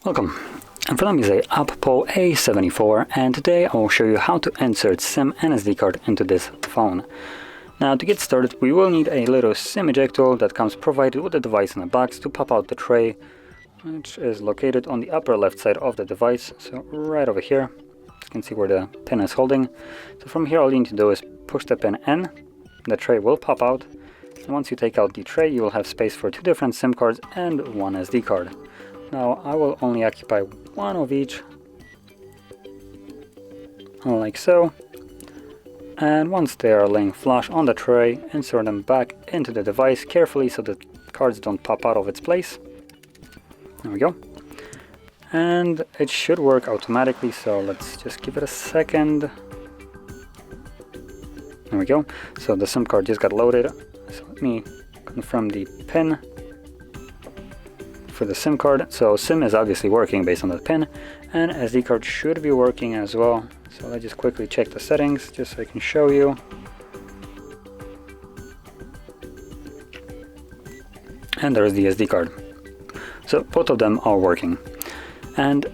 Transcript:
Welcome, in front of me is a OPPO A74, and today I will show you how to insert SIM and SD card into this phone. Now, to get started, we will need a little SIM ejector that comes provided with the device in a box to pop out the tray, which is located on the upper left side of the device, so right over here. You can see where the pin is holding. So from here all you need to do is push the pin in, the tray will pop out, and once you take out the tray you will have space for two different SIM cards and one SD card. Now I will only occupy one of each, like so, and once they are laying flush on the tray, insert them back into the device carefully so the cards don't pop out of its place. There we go. And it should work automatically, so let's just give it a second. There we go. So the SIM card just got loaded. So let me confirm the pin for the SIM card. So SIM is obviously working based on the pin, and SD card should be working as well. So let's just quickly check the settings just so I can show you. And there's the SD card. So both of them are working. And